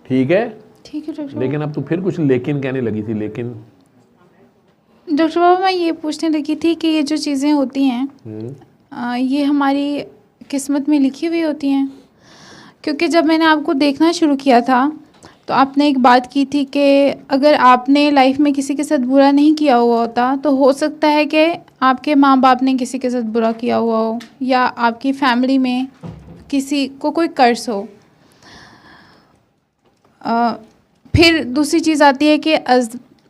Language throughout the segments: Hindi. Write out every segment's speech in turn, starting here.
ठीक है डॉक्टर। लेकिन अब तू फिर कुछ लेकिन कहने लगी थी। लेकिन डॉक्टर बाबा मैं ये पूछने लगी थी कि ये जो चीज़ें होती हैं ये हमारी किस्मत में लिखी हुई होती हैं, क्योंकि जब मैंने आपको देखना शुरू किया था तो आपने एक बात की थी कि अगर आपने लाइफ में किसी के साथ बुरा नहीं किया हुआ होता तो हो सकता है कि आपके माँ बाप ने किसी के साथ बुरा किया हुआ हो या आपकी फैमिली में किसी को कोई कर्ज हो। फिर दूसरी चीज़ आती है कि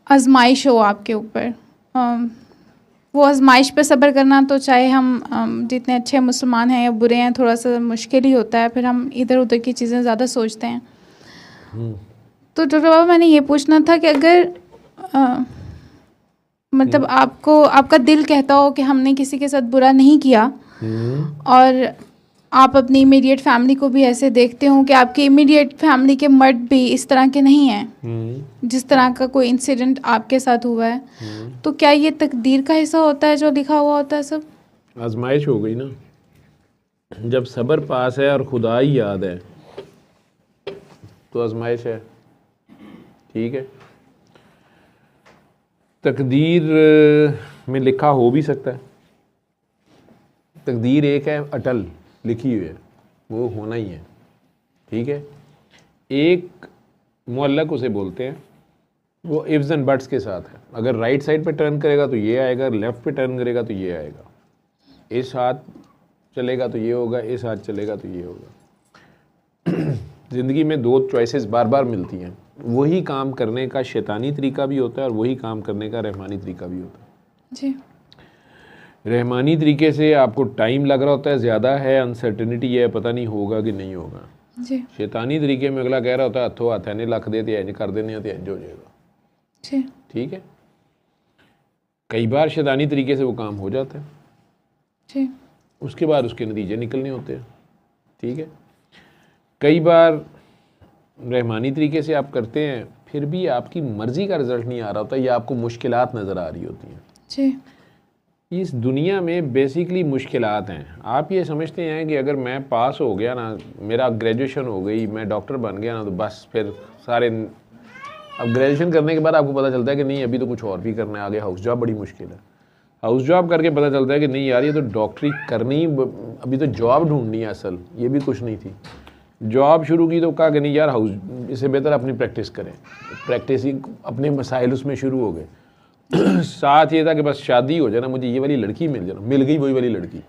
आजमाइश हो आपके ऊपर। वो आजमाइश पे सब्र करना तो चाहे हम जितने अच्छे मुसलमान हैं या बुरे हैं थोड़ा सा मुश्किल ही होता है, फिर हम इधर उधर की चीज़ें ज़्यादा सोचते हैं। तो डॉक्टर बाबा मैंने ये पूछना था कि अगर मतलब आपको आपका दिल कहता हो कि हमने किसी के साथ बुरा नहीं किया और आप अपनी इमीडिएट फैमिली को भी ऐसे देखते हो कि आपके इमीडिएट फैमिली के मर्द भी इस तरह के नहीं हैं जिस तरह का कोई इंसिडेंट आपके साथ हुआ है, तो क्या ये तकदीर का हिस्सा होता है जो लिखा हुआ होता है सब? आजमाइश हो गई ना। जब सब्र पास है और खुदा ही याद है तो आजमाइश है। ठीक है, तकदीर में लिखा हो भी सकता है। तकदीर एक है अटल लिखी हुई है, वो होना ही है। ठीक है, एक मुअल्लक उसे बोलते हैं, वो इफ्स एंड बट्स के साथ है। अगर राइट साइड पे टर्न करेगा तो ये आएगा, लेफ्ट पे टर्न करेगा तो ये आएगा। इस हाथ चलेगा तो ये होगा, इस हाथ चलेगा तो ये होगा। ज़िंदगी में दो चॉइसेस बार बार मिलती हैं। वही काम करने का शैतानी तरीका भी होता है और वही काम करने का रहमानी तरीका भी होता है। जी। रहमानी तरीके से आपको टाइम लग रहा होता है, ज़्यादा है, अनसर्टिनिटी है, पता नहीं होगा कि नहीं होगा। जी। शैतानी तरीके में अगला कह रहा होता है हथों हथ ने लख दे तो इंज कर देने तो इंज हो जाएगा। जी। ठीक है, कई बार शैतानी तरीके से वो काम हो जाता है। जी। उसके बाद उसके नतीजे निकलने होते हैं। ठीक है, कई बार रहमानी तरीके से आप करते हैं फिर भी आपकी मर्ज़ी का रिज़ल्ट नहीं आ रहा होता या आपको मुश्किलात नज़र आ रही होती हैं। जी। इस दुनिया में बेसिकली मुश्किलात हैं। आप ये समझते हैं कि अगर मैं पास हो गया ना, मेरा ग्रेजुएशन हो गई, मैं डॉक्टर बन गया ना, तो बस फिर सारे। अब ग्रेजुएशन करने के बाद आपको पता चलता है कि नहीं अभी तो कुछ और भी करना है, आगे हाउस जॉब बड़ी मुश्किल है। हाउस जॉब करके पता चलता है कि नहीं यार ये तो डॉक्टरी करनी, अभी तो जॉब ढूंढनी है असल, ये भी कुछ नहीं थी। जॉब शुरू की तो कहा कि नहीं यार हाउस, इससे बेहतर अपनी प्रैक्टिस करें। प्रैक्टिस ही अपने मसाइल उसमें शुरू हो गए। साथ ये था कि बस शादी हो जाए ना, मुझे ये वाली लड़की मिल जाए। मिल गई वही वाली लड़की।